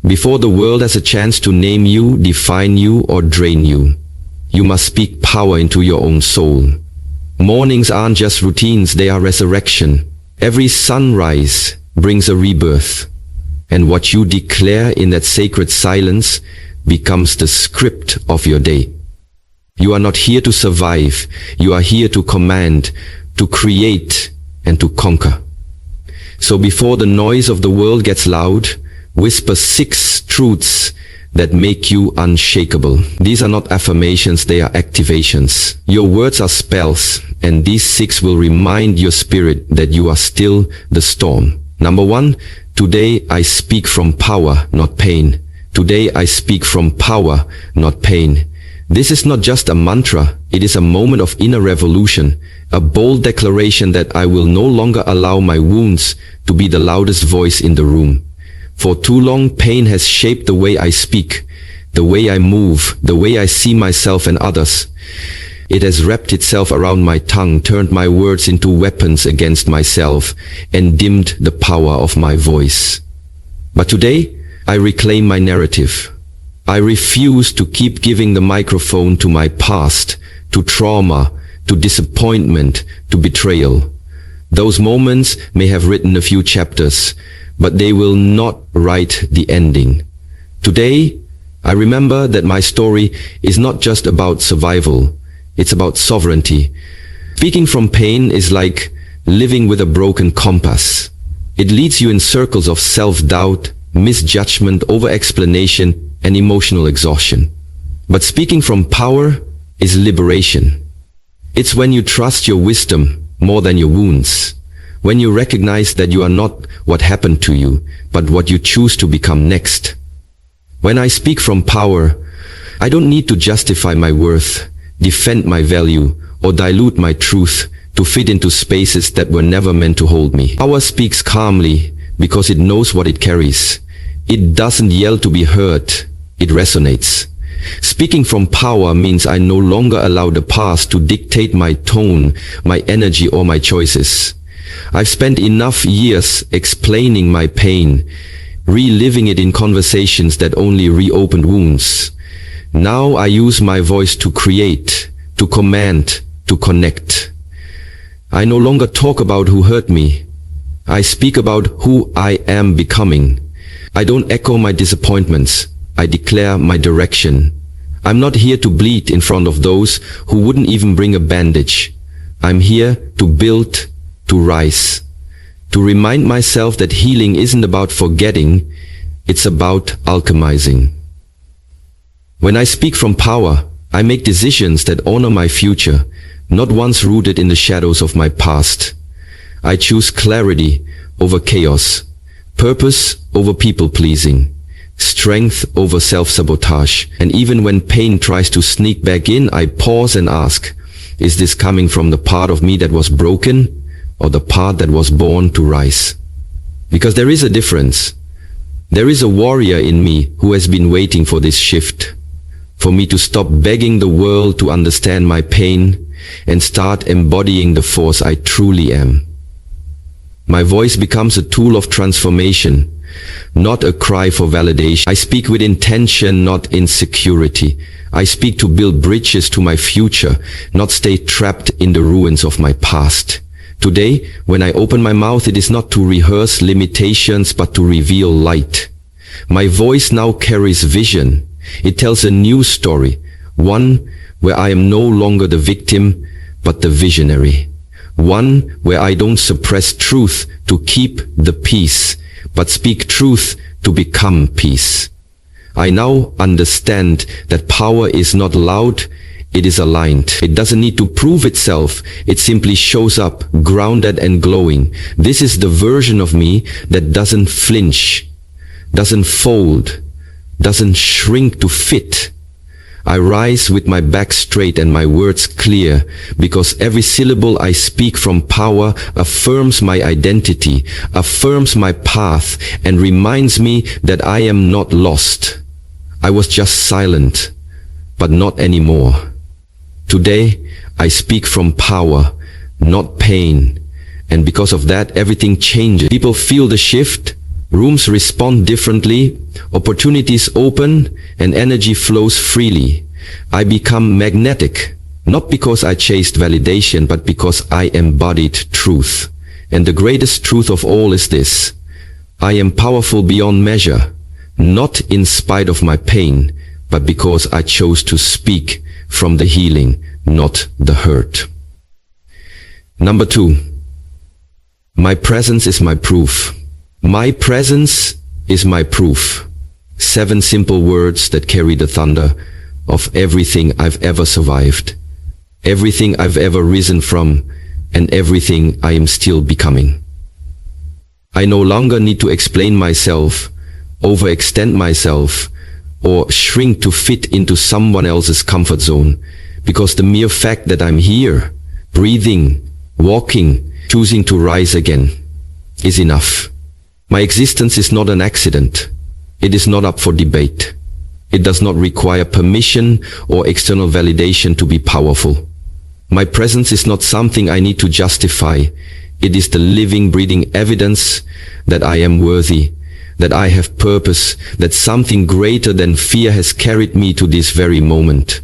Before the world has a chance to name you, define you, or drain you, you must speak power into your own soul. Mornings aren't just routines, they are resurrection. Every sunrise brings a rebirth. And what you declare in that sacred silence becomes the script of your day. You are not here to survive. You are here to command, to create, and to conquer. So before the noise of the world gets loud, whisper 6 truths that make you unshakable. These are not affirmations, they are activations. Your words are spells, and these 6 will remind your spirit that you are still the storm. Number 1, today I speak from power, not pain. Today I speak from power, not pain. This is not just a mantra, it is a moment of inner revolution, a bold declaration that I will no longer allow my wounds to be the loudest voice in the room. For too long, pain has shaped the way I speak, the way I move, the way I see myself and others. It has wrapped itself around my tongue, turned my words into weapons against myself, and dimmed the power of my voice. But today, I reclaim my narrative. I refuse to keep giving the microphone to my past, to trauma, to disappointment, to betrayal. Those moments may have written a few chapters, but they will not write the ending. Today, I remember that my story is not just about survival, it's about sovereignty. Speaking from pain is like living with a broken compass. It leads you in circles of self-doubt, misjudgment, over-explanation, and emotional exhaustion. But speaking from power is liberation. It's when you trust your wisdom more than your wounds. When you recognize that you are not what happened to you, but what you choose to become next. When I speak from power, I don't need to justify my worth, defend my value, or dilute my truth to fit into spaces that were never meant to hold me. Power speaks calmly because it knows what it carries. It doesn't yell to be heard, it resonates. Speaking from power means I no longer allow the past to dictate my tone, my energy, or my choices. I've spent enough years explaining my pain, reliving it in conversations that only reopened wounds. Now I use my voice to create, to command, to connect. I no longer talk about who hurt me. I speak about who I am becoming. I don't echo my disappointments. I declare my direction. I'm not here to bleed in front of those who wouldn't even bring a bandage. I'm here to build, to rise, to remind myself that healing isn't about forgetting, it's about alchemizing. When I speak from power, I make decisions that honor my future, not ones rooted in the shadows of my past. I choose clarity over chaos, purpose over people-pleasing, strength over self-sabotage. And even when pain tries to sneak back in, I pause and ask, is this coming from the part of me that was broken, or the part that was born to rise? Because there is a difference. There is a warrior in me who has been waiting for this shift, for me to stop begging the world to understand my pain and start embodying the force I truly am. My voice becomes a tool of transformation, not a cry for validation. I speak with intention, not insecurity. I speak to build bridges to my future, not stay trapped in the ruins of my past. Today, when I open my mouth, it is not to rehearse limitations, but to reveal light. My voice now carries vision. It tells a new story, one where I am no longer the victim, but the visionary. One where I don't suppress truth to keep the peace, but speak truth to become peace. I now understand that power is not loud, it is aligned. It doesn't need to prove itself. It simply shows up, grounded and glowing. This is the version of me that doesn't flinch, doesn't fold, doesn't shrink to fit. I rise with my back straight and my words clear, because every syllable I speak from power affirms my identity, affirms my path, and reminds me that I am not lost. I was just silent, but not anymore. Today, I speak from power, not pain. And because of that, everything changes. People feel the shift, Rooms respond differently, opportunities open, and energy flows freely. I become magnetic, not because I chased validation, but because I embodied truth. And the greatest truth of all is this: I am powerful beyond measure, not in spite of my pain, but because I chose to speak from the healing, not the hurt. Number 2. My presence is my proof. My presence is my proof. 7 simple words that carry the thunder of everything I've ever survived, everything I've ever risen from, and everything I am still becoming. I no longer need to explain myself, overextend myself, or shrink to fit into someone else's comfort zone, because the mere fact that I'm here, breathing, walking, choosing to rise again, is enough. My existence is not an accident. It is not up for debate. It does not require permission or external validation to be powerful. My presence is not something I need to justify. It is the living, breathing evidence that I am worthy, that I have purpose, that something greater than fear has carried me to this very moment.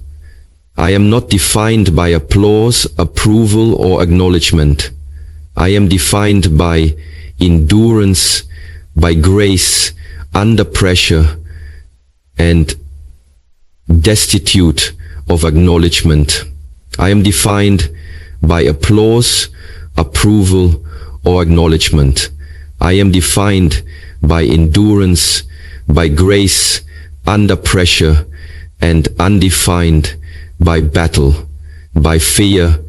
I am not defined by applause, approval, or acknowledgement. I am defined by endurance, by grace, under pressure, and destitute of acknowledgement. I am defined by applause, approval, or acknowledgement. I am defined by endurance, by grace, under pressure, and undefined by battle, by fear,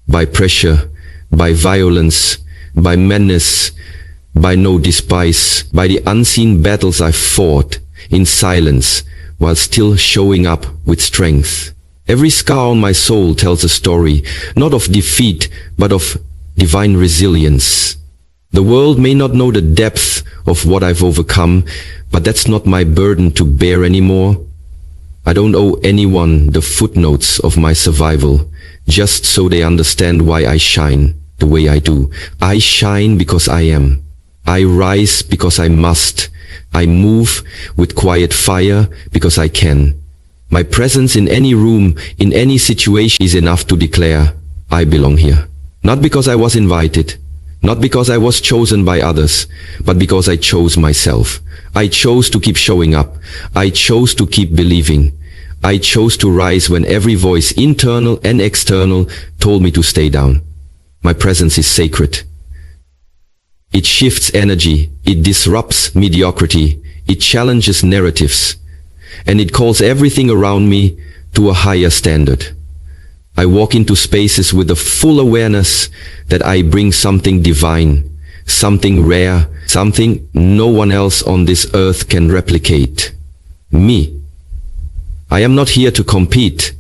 by pressure, by violence, by menace, by no despise, by the unseen battles I fought in silence while still showing up with strength. Every scar on my soul tells a story, not of defeat, but of divine resilience. The world may not know the depth of what I've overcome, but that's not my burden to bear anymore. I don't owe anyone the footnotes of my survival, just so they understand why I shine the way I do. I shine because I am. I rise because I must. I move with quiet fire because I can. My presence in any room, in any situation is enough to declare, I belong here. Not because I was invited, not because I was chosen by others, but because I chose myself. I chose to keep showing up. I chose to keep believing. I chose to rise when every voice, internal and external, told me to stay down. My presence is sacred. It shifts energy, it disrupts mediocrity, it challenges narratives, and it calls everything around me to a higher standard. I walk into spaces with the full awareness that I bring something divine, something rare, something no one else on this earth can replicate. Me. I am not here to compete,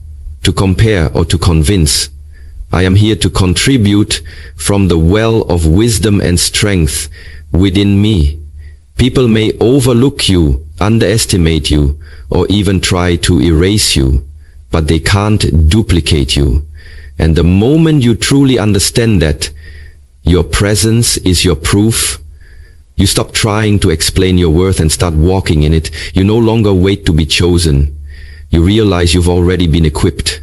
to compare, or to convince. I am here to contribute from the well of wisdom and strength within me. People may overlook you, underestimate you, or even try to erase you, but they can't duplicate you. And the moment you truly understand that your presence is your proof, you stop trying to explain your worth and start walking in it. You no longer wait to be chosen. You realize you've already been equipped.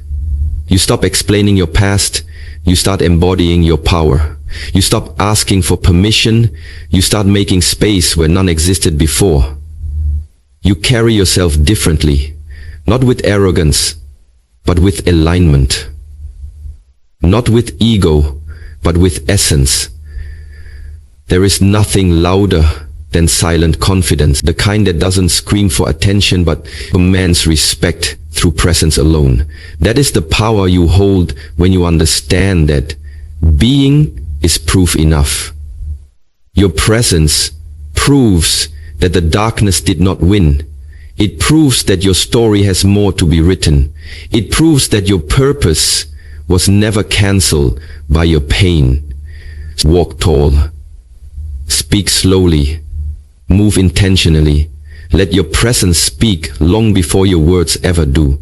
You stop explaining your past, you start embodying your power. You stop asking for permission, you start making space where none existed before. You carry yourself differently, not with arrogance, but with alignment. Not with ego, but with essence. There is nothing louder than silent confidence, the kind that doesn't scream for attention but commands respect through presence alone. That is the power you hold when you understand that being is proof enough. Your presence proves that the darkness did not win. It proves that your story has more to be written. It proves that your purpose was never cancelled by your pain. Walk tall. Speak slowly. Move intentionally. Let your presence speak long before your words ever do.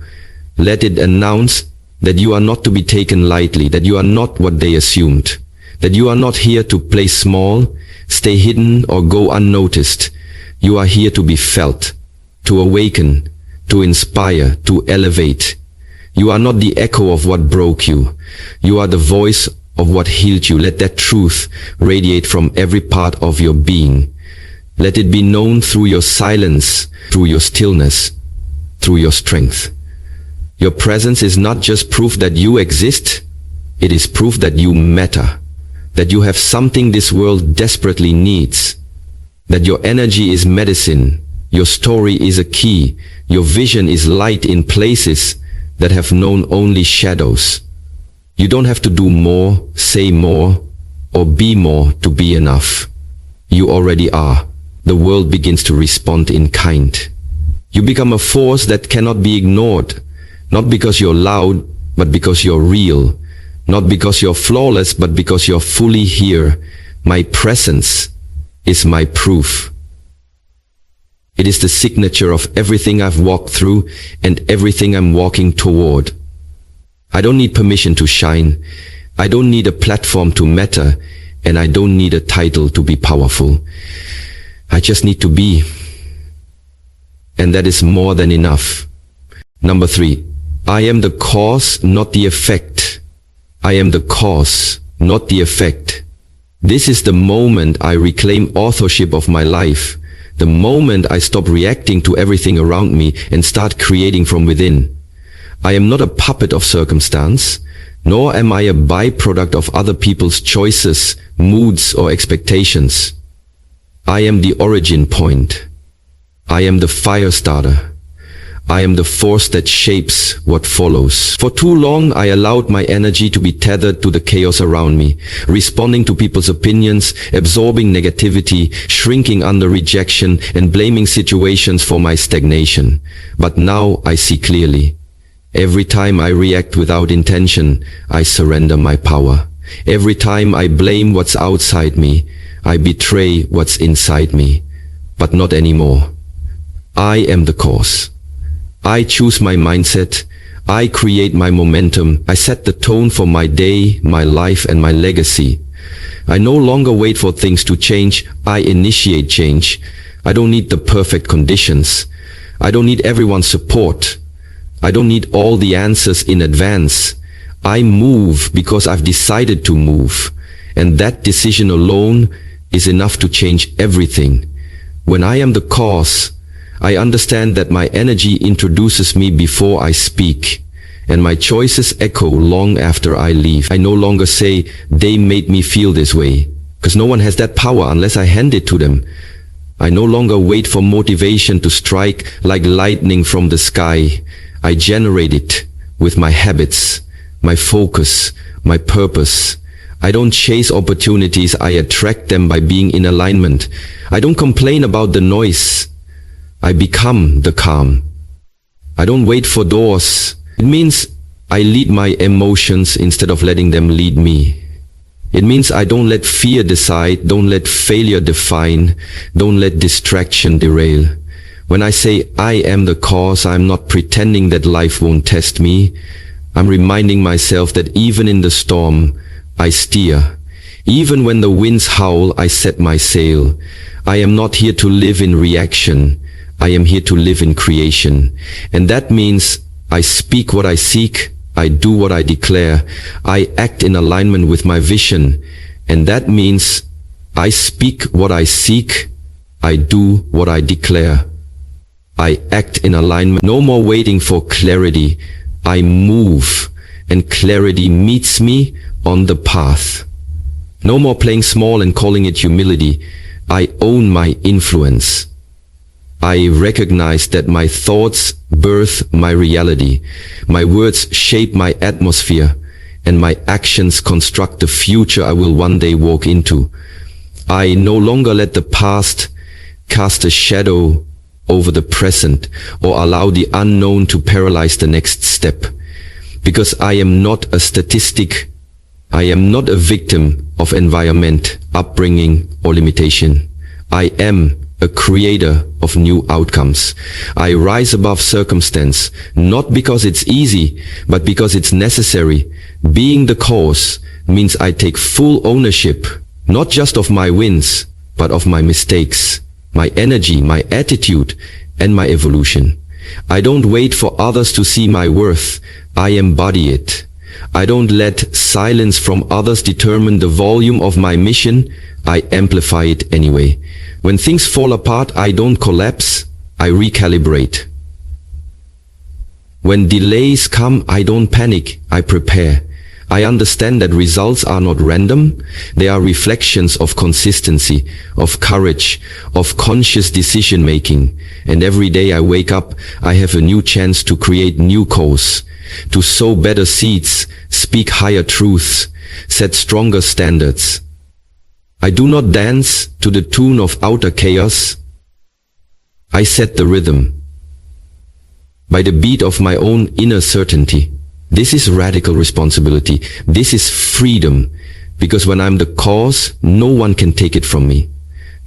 Let it announce that you are not to be taken lightly, that you are not what they assumed, that you are not here to play small, stay hidden, or go unnoticed. You are here to be felt, to awaken, to inspire, to elevate. You are not the echo of what broke you. You are the voice of what healed you. Let that truth radiate from every part of your being. Let it be known through your silence, through your stillness, through your strength. Your presence is not just proof that you exist, it is proof that you matter, that you have something this world desperately needs, that your energy is medicine, your story is a key, your vision is light in places that have known only shadows. You don't have to do more, say more, or be more to be enough. You already are. The world begins to respond in kind. You become a force that cannot be ignored, not because you're loud, but because you're real. Not because you're flawless, but because you're fully here. My presence is my proof. It is the signature of everything I've walked through and everything I'm walking toward. I don't need permission to shine. I don't need a platform to matter, and I don't need a title to be powerful. I just need to be. And that is more than enough. Number 3. I am the cause, not the effect. I am the cause, not the effect. This is the moment I reclaim authorship of my life. The moment I stop reacting to everything around me and start creating from within. I am not a puppet of circumstance, nor am I a byproduct of other people's choices, moods, or expectations. I am the origin point. I am the fire starter. I am the force that shapes what follows. For too long, I allowed my energy to be tethered to the chaos around me, responding to people's opinions, absorbing negativity, shrinking under rejection, and blaming situations for my stagnation. But now I see clearly. Every time I react without intention, I surrender my power. Every time I blame what's outside me, I betray what's inside me. But not anymore. I am the cause. I choose my mindset. I create my momentum. I set the tone for my day, my life, and my legacy. I no longer wait for things to change. I initiate change. I don't need the perfect conditions. I don't need everyone's support. I don't need all the answers in advance. I move because I've decided to move. And that decision alone is enough to change everything. When I am the cause, I understand that my energy introduces me before I speak, and my choices echo long after I leave. I no longer say, they made me feel this way, because no one has that power unless I hand it to them. I no longer wait for motivation to strike like lightning from the sky. I generate it with my habits, my focus, my purpose. I don't chase opportunities, I attract them by being in alignment. I don't complain about the noise. I become the calm. I don't wait for doors. It means I lead my emotions instead of letting them lead me. It means I don't let fear decide, don't let failure define, don't let distraction derail. When I say I am the cause, I'm not pretending that life won't test me. I'm reminding myself that even in the storm, I steer. Even when the winds howl, I set my sail. I am not here to live in reaction. I am here to live in creation. And that means I speak what I seek, I do what I declare, I act in alignment with my vision. And that means I speak what I seek, I do what I declare. I act in alignment. No more waiting for clarity. I move, and clarity meets me on the path. No more playing small and calling it humility. I own my influence. I recognize that my thoughts birth my reality. My words shape my atmosphere, and my actions construct the future I will one day walk into. I no longer let the past cast a shadow over the present or allow the unknown to paralyze the next step. Because I am not a statistic. I am not a victim of environment, upbringing, or limitation. I am a creator of new outcomes. I rise above circumstance, not because it's easy, but because it's necessary. Being the cause means I take full ownership, not just of my wins, but of my mistakes. my energy, my attitude, and my evolution. I don't wait for others to see my worth. I embody it. I don't let silence from others determine the volume of my mission. I amplify it anyway. When things fall apart, I don't collapse. I recalibrate. When delays come, I don't panic. I prepare. I understand that results are not random. They are reflections of consistency, of courage, of conscious decision making. And every day I wake up, I have a new chance to create new course, to sow better seeds, speak higher truths, set stronger standards. I do not dance to the tune of outer chaos. I set the rhythm by the beat of my own inner certainty. This is radical responsibility. This is freedom. Because when I'm the cause, no one can take it from me.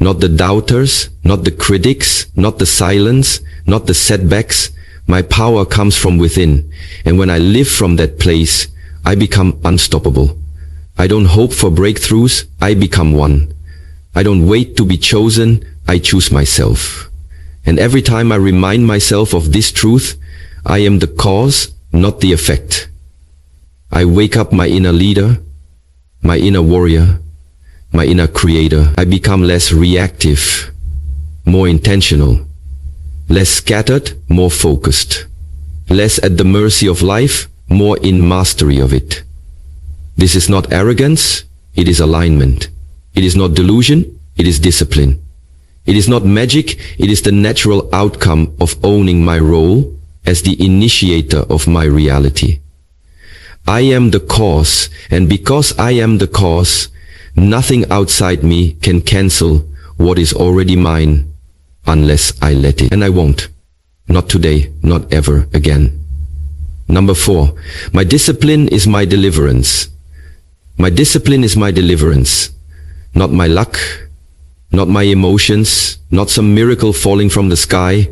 Not the doubters, not the critics, not the silence, not the setbacks. My power comes from within. And when I live from that place, I become unstoppable. I don't hope for breakthroughs. I become one. I don't wait to be chosen. I choose myself. And every time I remind myself of this truth, I am the cause, not the effect. I wake up my inner leader, my inner warrior, my inner creator. I become less reactive, more intentional, less scattered, more focused, less at the mercy of life, more in mastery of it. This is not arrogance, it is alignment. It is not delusion, it is discipline. It is not magic, it is the natural outcome of owning my role as the initiator of my reality. I am the cause, and because I am the cause, nothing outside me can cancel what is already mine, unless I let it. And I won't. Not today, not ever again. Number 4, my discipline is my deliverance. My discipline is my deliverance. Not my luck, not my emotions, not some miracle falling from the sky,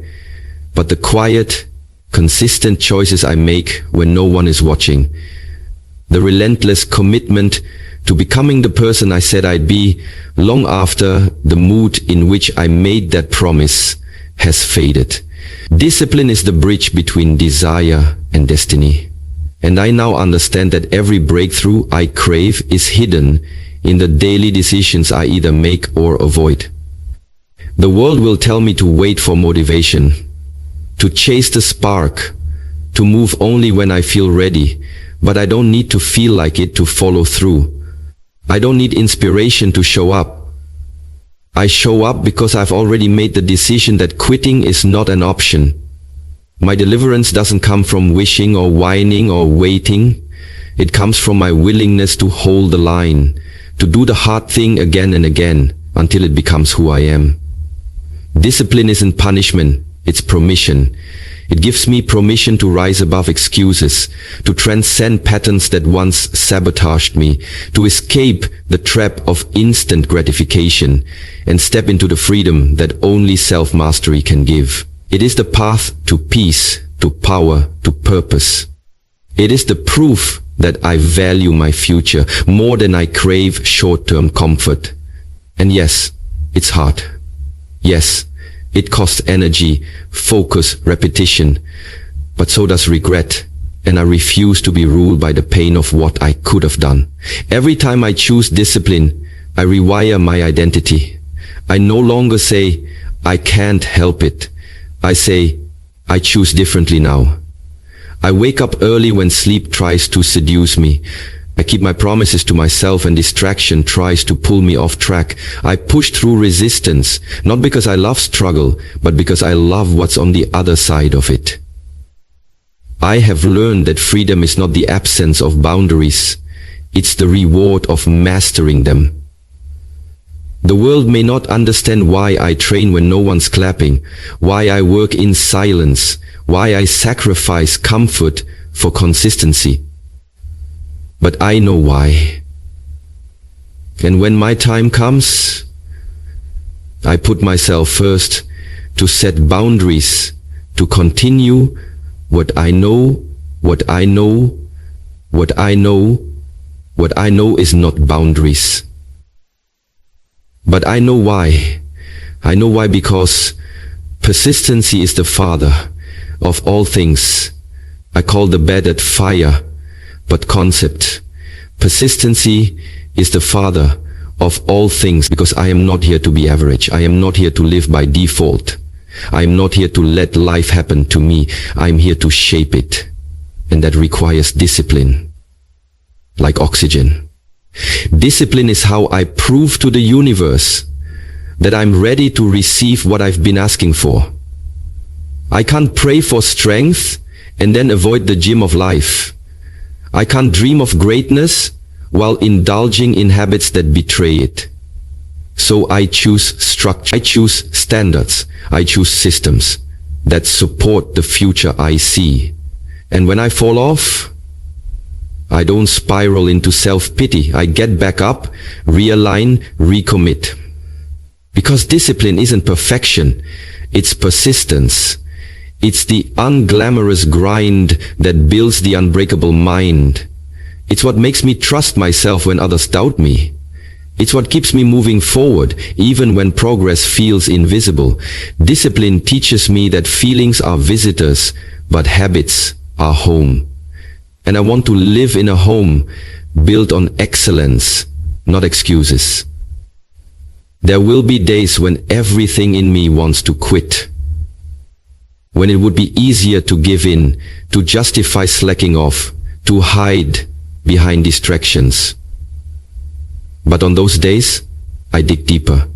but the quiet, consistent choices I make when no one is watching. The relentless commitment to becoming the person I said I'd be long after the mood in which I made that promise has faded. Discipline is the bridge between desire and destiny. And I now understand that every breakthrough I crave is hidden in the daily decisions I either make or avoid. The world will tell me to wait for motivation, to chase the spark, to move only when I feel ready, but I don't need to feel like it to follow through. I don't need inspiration to show up. I show up because I've already made the decision that quitting is not an option. My deliverance doesn't come from wishing or whining or waiting. It comes from my willingness to hold the line, to do the hard thing again and again until it becomes who I am. Discipline isn't punishment, it's permission. It gives me permission to rise above excuses, to transcend patterns that once sabotaged me, to escape the trap of instant gratification and step into the freedom that only self-mastery can give. It is the path to peace, to power, to purpose. It is the proof that I value my future more than I crave short-term comfort. And yes, it's hard. Yes, it costs energy, focus, repetition, but so does regret, and I refuse to be ruled by the pain of what I could have done. Every time I choose discipline, I rewire my identity. I no longer say, I can't help it. I say, I choose differently now. I wake up early when sleep tries to seduce me. I keep my promises to myself and distraction tries to pull me off track. I push through resistance, not because I love struggle, but because I love what's on the other side of it. I have learned that freedom is not the absence of boundaries. It's the reward of mastering them. The world may not understand why I train when no one's clapping, why I work in silence, why I sacrifice comfort for consistency. But I know why. And when my time comes, I put myself first to set boundaries, to continue what I know, what I know, what I know, what I know is not boundaries. But I know why. I know why, because persistency is the father of all things. I call the bed at fire, but concept. Persistency is the father of all things, because I am not here to be average. I am not here to live by default. I am not here to let life happen to me. I am here to shape it. And that requires discipline, like oxygen. Discipline is how I prove to the universe that I'm ready to receive what I've been asking for. I can't pray for strength and then avoid the gym of life. I can't dream of greatness while indulging in habits that betray it. So I choose structure, I choose standards, I choose systems that support the future I see. And when I fall off, I don't spiral into self-pity. I get back up, realign, recommit. Because discipline isn't perfection, it's persistence. It's the unglamorous grind that builds the unbreakable mind. It's what makes me trust myself when others doubt me. It's what keeps me moving forward, even when progress feels invisible. Discipline teaches me that feelings are visitors, but habits are home. And I want to live in a home built on excellence, not excuses. There will be days when everything in me wants to quit. When it would be easier to give in, to justify slacking off, to hide behind distractions. But on those days, I dig deeper.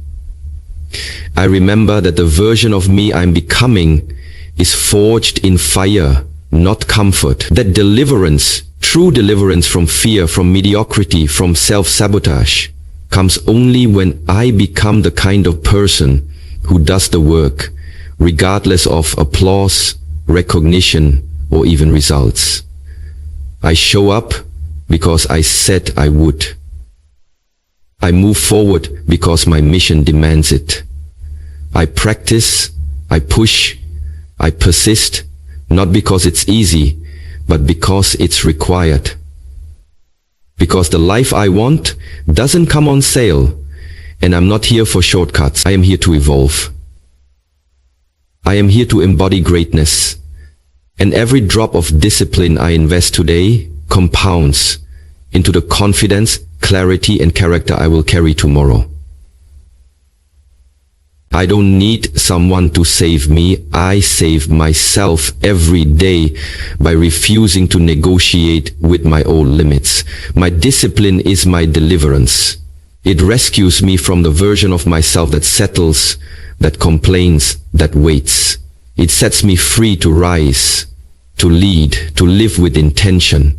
I remember that the version of me I'm becoming is forged in fire, not comfort. That deliverance, true deliverance from fear, from mediocrity, from self-sabotage, comes only when I become the kind of person who does the work, regardless of applause, recognition, or even results. I show up because I said I would. I move forward because my mission demands it. I practice, I push, I persist, not because it's easy, but because it's required. Because the life I want doesn't come on sale, and I'm not here for shortcuts. I am here to evolve. I am here to embody greatness, and every drop of discipline I invest today compounds into the confidence, clarity, and character I will carry tomorrow. I don't need someone to save me. I save myself every day by refusing to negotiate with my own limits. My discipline is my deliverance. It rescues me from the version of myself that settles, that complains, that waits. It sets me free to rise, to lead, to live with intention.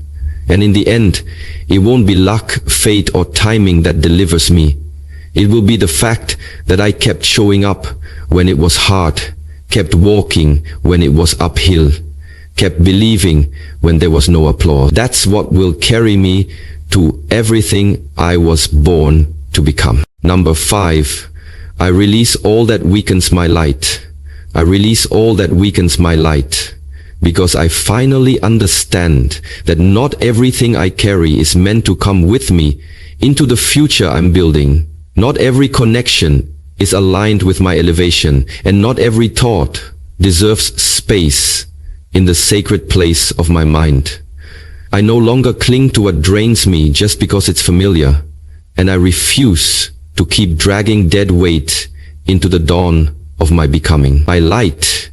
And in the end, it won't be luck, fate, or timing that delivers me. It will be the fact that I kept showing up when it was hard, kept walking when it was uphill, kept believing when there was no applause. That's what will carry me to everything I was born to become. Number 5, I release all that weakens my light. I release all that weakens my light. Because I finally understand that not everything I carry is meant to come with me into the future I'm building. Not every connection is aligned with my elevation, and not every thought deserves space in the sacred place of my mind. I no longer cling to what drains me just because it's familiar, and I refuse to keep dragging dead weight into the dawn of my becoming. My light,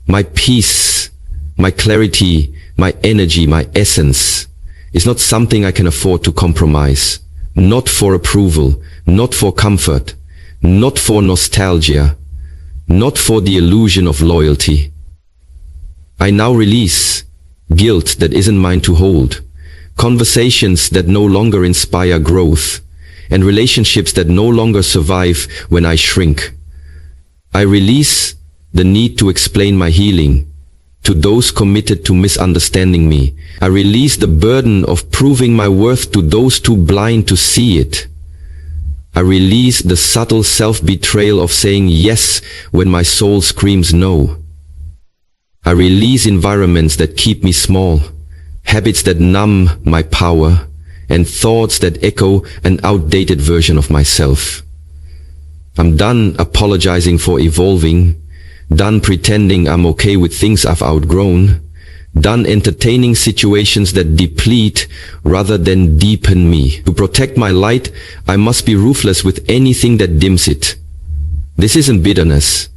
my peace, my clarity, my energy, my essence is not something I can afford to compromise. Not for approval, not for comfort, not for nostalgia, not for the illusion of loyalty. I now release guilt that isn't mine to hold, conversations that no longer inspire growth, and relationships that no longer survive when I shrink. I release the need to explain my healing to those committed to misunderstanding me. I release the burden of proving my worth to those too blind to see it. I release the subtle self-betrayal of saying yes when my soul screams no. I release environments that keep me small, habits that numb my power, and thoughts that echo an outdated version of myself. I'm done apologizing for evolving, done pretending I'm okay with things I've outgrown, done entertaining situations that deplete rather than deepen me. To protect my light, I must be ruthless with anything that dims it. This isn't bitterness,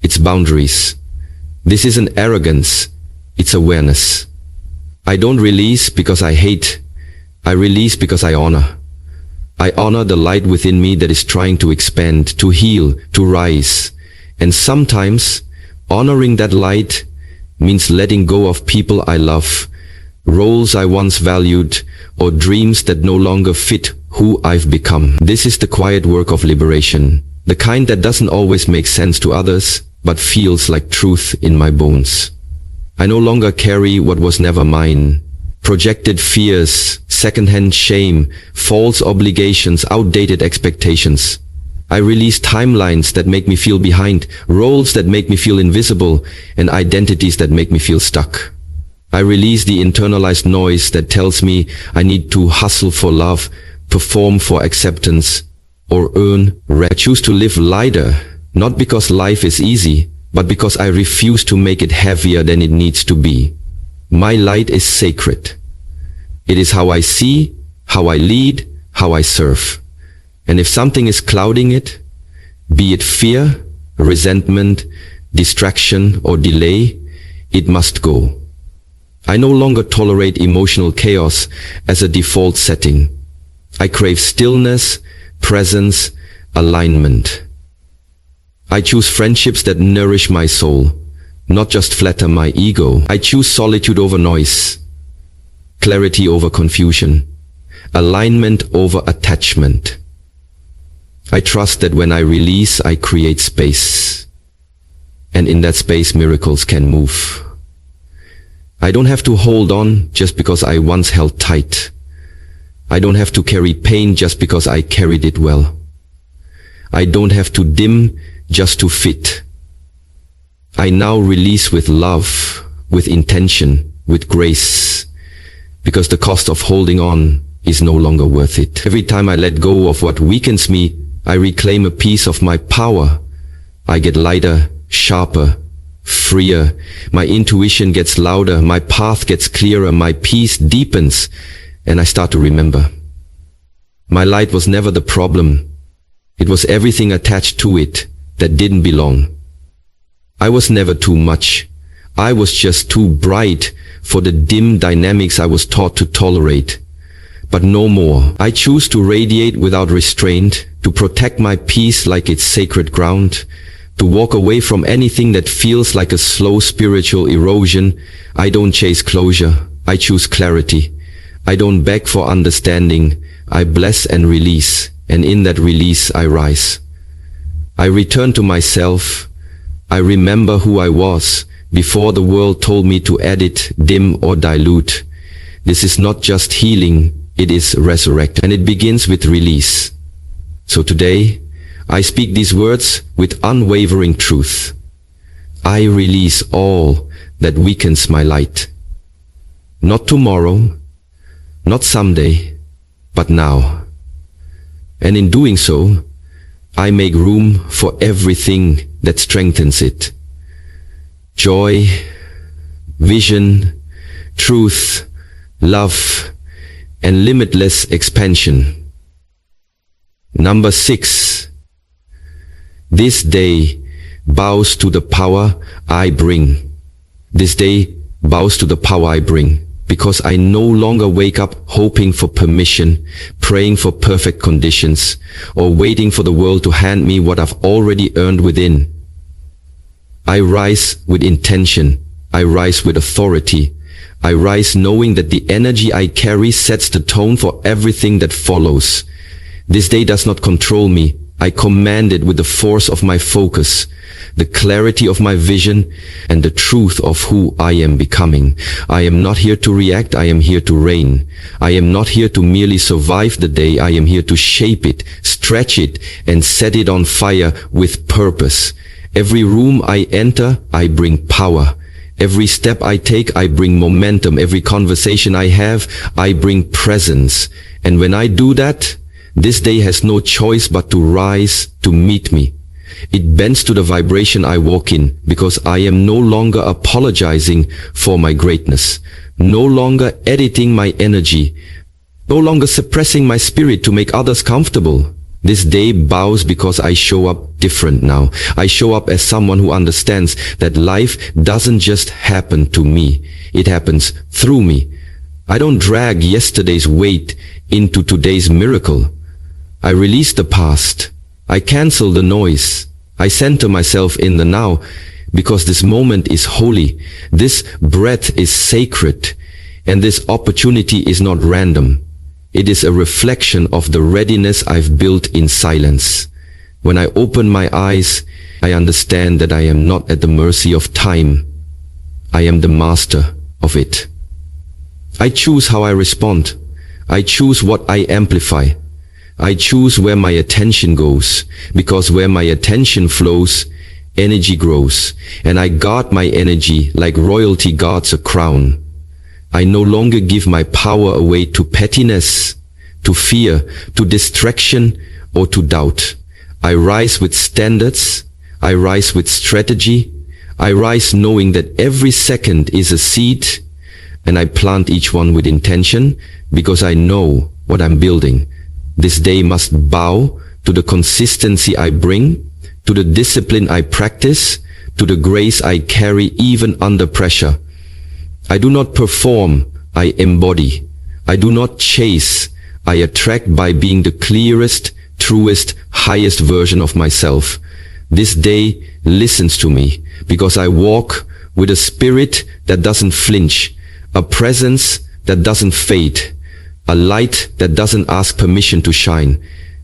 it's boundaries. This isn't arrogance, it's awareness. I don't release because I hate, I release because I honor. I honor the light within me that is trying to expand, to heal, to rise. And sometimes, honoring that light means letting go of people I love, roles I once valued, or dreams that no longer fit who I've become. This is the quiet work of liberation, the kind that doesn't always make sense to others, but feels like truth in my bones. I no longer carry what was never mine. Projected fears, secondhand shame, false obligations, outdated expectations. I release timelines that make me feel behind, roles that make me feel invisible, and identities that make me feel stuck. I release the internalized noise that tells me I need to hustle for love, perform for acceptance, or earn rest. I choose to live lighter, not because life is easy, but because I refuse to make it heavier than it needs to be. My light is sacred. It is how I see, how I lead, how I serve. And if something is clouding it, be it fear, resentment, distraction, or delay, it must go. I no longer tolerate emotional chaos as a default setting. I crave stillness, presence, alignment. I choose friendships that nourish my soul, not just flatter my ego. I choose solitude over noise, clarity over confusion, alignment over attachment. I trust that when I release, I create space. And in that space, miracles can move. I don't have to hold on just because I once held tight. I don't have to carry pain just because I carried it well. I don't have to dim just to fit. I now release with love, with intention, with grace, because the cost of holding on is no longer worth it. Every time I let go of what weakens me, I reclaim a piece of my power. I get lighter, sharper, freer. My intuition gets louder, my path gets clearer, my peace deepens, and I start to remember. My light was never the problem. It was everything attached to it that didn't belong. I was never too much. I was just too bright for the dim dynamics I was taught to tolerate. But no more. I choose to radiate without restraint, to protect my peace like it's sacred ground, to walk away from anything that feels like a slow spiritual erosion. I don't chase closure. I choose clarity. I don't beg for understanding. I bless and release, and in that release I rise. I return to myself. I remember who I was before the world told me to edit, dim, or dilute. This is not just healing, it is resurrect, and it begins with release. So today, I speak these words with unwavering truth. I release all that weakens my light. Not tomorrow, not someday, but now. And in doing so, I make room for everything that strengthens it. Joy, vision, truth, love, and limitless expansion. Number 6. This day bows to the power I bring. This day bows to the power I bring, because I no longer wake up hoping for permission, praying for perfect conditions, or waiting for the world to hand me what I've already earned within. I rise with intention. I rise with authority. I rise knowing that the energy I carry sets the tone for everything that follows. This day does not control me. I command it with the force of my focus, the clarity of my vision, and the truth of who I am becoming. I am not here to react, I am here to reign. I am not here to merely survive the day, I am here to shape it, stretch it, and set it on fire with purpose. Every room I enter, I bring power. Every step I take, I bring momentum. Every conversation I have, I bring presence. And when I do that, This day has no choice but to rise to meet me. It bends to the vibration I walk in, because I am no longer apologizing for my greatness, no longer editing my energy, no longer suppressing my spirit to make others comfortable. This day bows because I show up different now. I show up as someone who understands that life doesn't just happen to me. It happens through me. I don't drag yesterday's weight into today's miracle. I release the past. I cancel the noise. I center myself in the now, because this moment is holy. This breath is sacred. And this opportunity is not random. It is a reflection of the readiness I've built in silence. When I open my eyes, I understand that I am not at the mercy of time. I am the master of it. I choose how I respond. I choose what I amplify. I choose where my attention goes, because where my attention flows, energy grows. And I guard my energy like royalty guards a crown. I no longer give my power away to pettiness, to fear, to distraction, or to doubt. I rise with standards. I rise with strategy. I rise knowing that every second is a seed, and I plant each one with intention, because I know what I'm building. This day must bow to the consistency I bring, to the discipline I practice, to the grace I carry even under pressure. I do not perform, I embody. I do not chase, I attract by being the clearest, truest, highest version of myself. This day listens to me, because I walk with a spirit that doesn't flinch, a presence that doesn't fade, a light that doesn't ask permission to shine.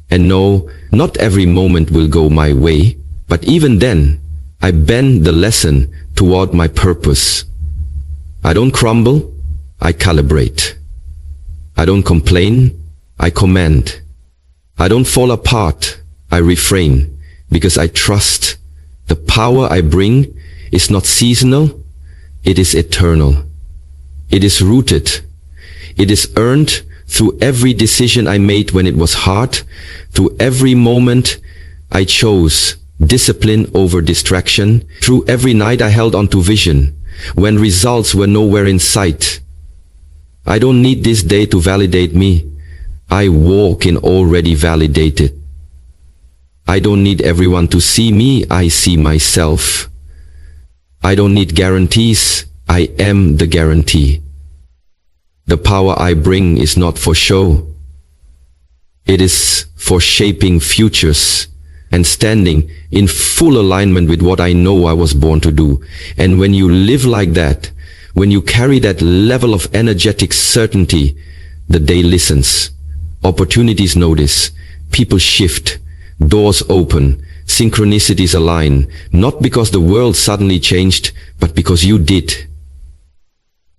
And no, not every moment will go my way, but even then, I bend the lesson toward my purpose. I don't crumble, I calibrate. I don't complain, I command. I don't fall apart, I refrain, because I trust the power I bring is not seasonal, it is eternal. It is rooted. It is earned through every decision I made when it was hard, through every moment I chose discipline over distraction, through every night I held on to vision, when results were nowhere in sight. I don't need this day to validate me. I walk in already validated. I don't need everyone to see me, I see myself. I don't need guarantees, I am the guarantee. The power I bring is not for show. It is for shaping futures and standing in full alignment with what I know I was born to do. And when you live like that, when you carry that level of energetic certainty, the day listens. Opportunities notice. People shift. Doors open. Synchronicities align. Not because the world suddenly changed, but because you did.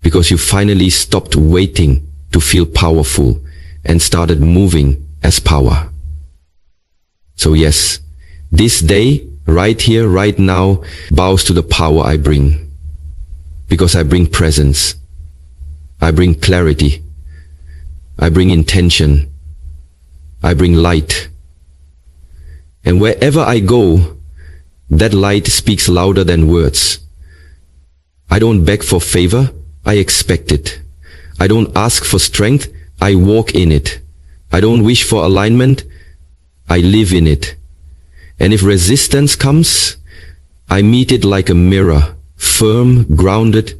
Because you finally stopped waiting to feel powerful and started moving as power. So yes, this day, right here, right now, bows to the power I bring. Because I bring presence. I bring clarity. I bring intention. I bring light. And wherever I go, that light speaks louder than words. I don't beg for favor, I expect it. I don't ask for strength, I walk in it. I don't wish for alignment, I live in it. And if resistance comes, I meet it like a mirror, firm, grounded,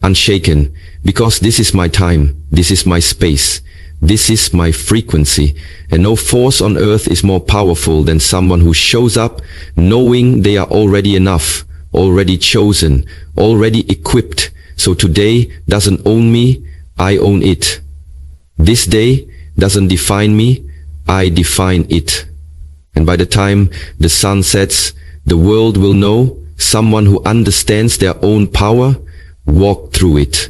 unshaken, because this is my time, this is my space, this is my frequency, and no force on earth is more powerful than someone who shows up knowing they are already enough, already chosen, already equipped. So today doesn't own me, I own it. This day doesn't define me, I define it. And by the time the sun sets, the world will know someone who understands their own power walked through it.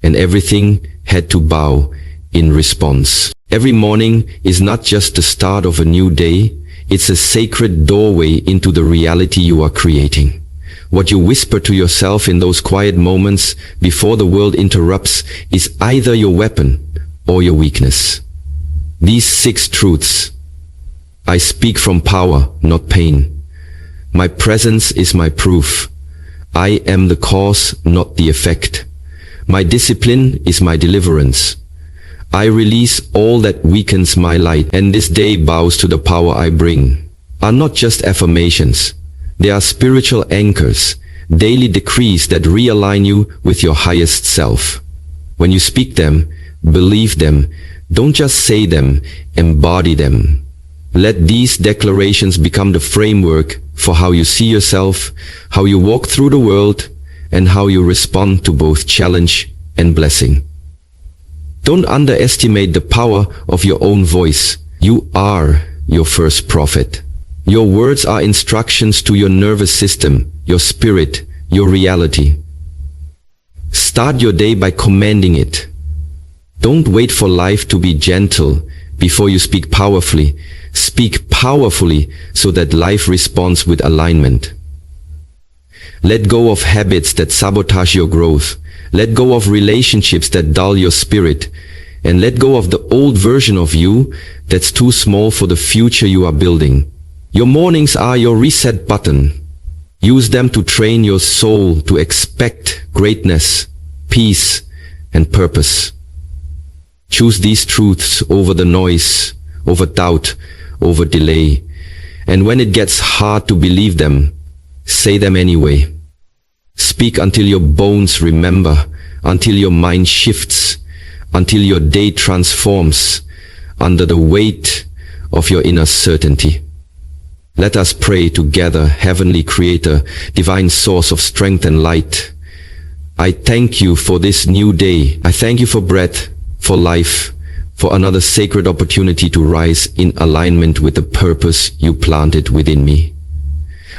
And everything had to bow in response. Every morning is not just the start of a new day, it's a sacred doorway into the reality you are creating. What you whisper to yourself in those quiet moments before the world interrupts is either your weapon or your weakness. These 6 truths. I speak from power, not pain. My presence is my proof. I am the cause, not the effect. My discipline is my deliverance. I release all that weakens my light, and this day bows to the power I bring. Are not just affirmations. They are spiritual anchors, daily decrees that realign you with your highest self. When you speak them, believe them. Don't just say them, embody them. Let these declarations become the framework for how you see yourself, how you walk through the world, and how you respond to both challenge and blessing. Don't underestimate the power of your own voice. You are your first prophet. Your words are instructions to your nervous system, your spirit, your reality. Start your day by commanding it. Don't wait for life to be gentle before you speak powerfully. Speak powerfully so that life responds with alignment. Let go of habits that sabotage your growth. Let go of relationships that dull your spirit. And let go of the old version of you that's too small for the future you are building. Your mornings are your reset button. Use them to train your soul to expect greatness, peace, and purpose. Choose these truths over the noise, over doubt, over delay. And when it gets hard to believe them, say them anyway. Speak until your bones remember, until your mind shifts, until your day transforms under the weight of your inner certainty. Let us pray together, Heavenly Creator, Divine Source of strength and light. I thank you for this new day. I thank you for breath, for life, for another sacred opportunity to rise in alignment with the purpose you planted within me.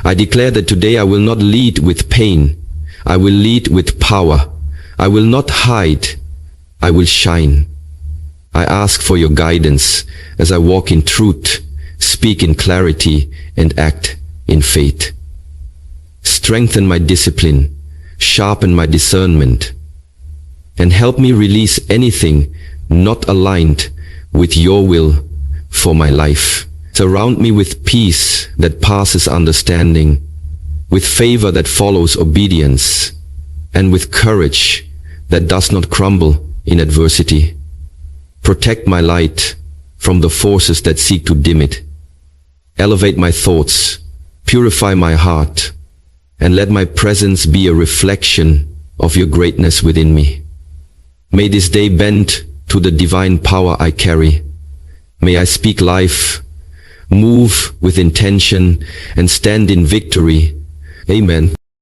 I declare that today I will not lead with pain. I will lead with power. I will not hide. I will shine. I ask for your guidance as I walk in truth, speak in clarity, and act in faith. Strengthen my discipline, sharpen my discernment, and help me release anything not aligned with your will for my life. Surround me with peace that passes understanding, with favor that follows obedience, and with courage that does not crumble in adversity. Protect my light from the forces that seek to dim it. Elevate my thoughts, purify my heart, and let my presence be a reflection of your greatness within me. May this day bend to the divine power I carry. May I speak life, move with intention, and stand in victory. Amen.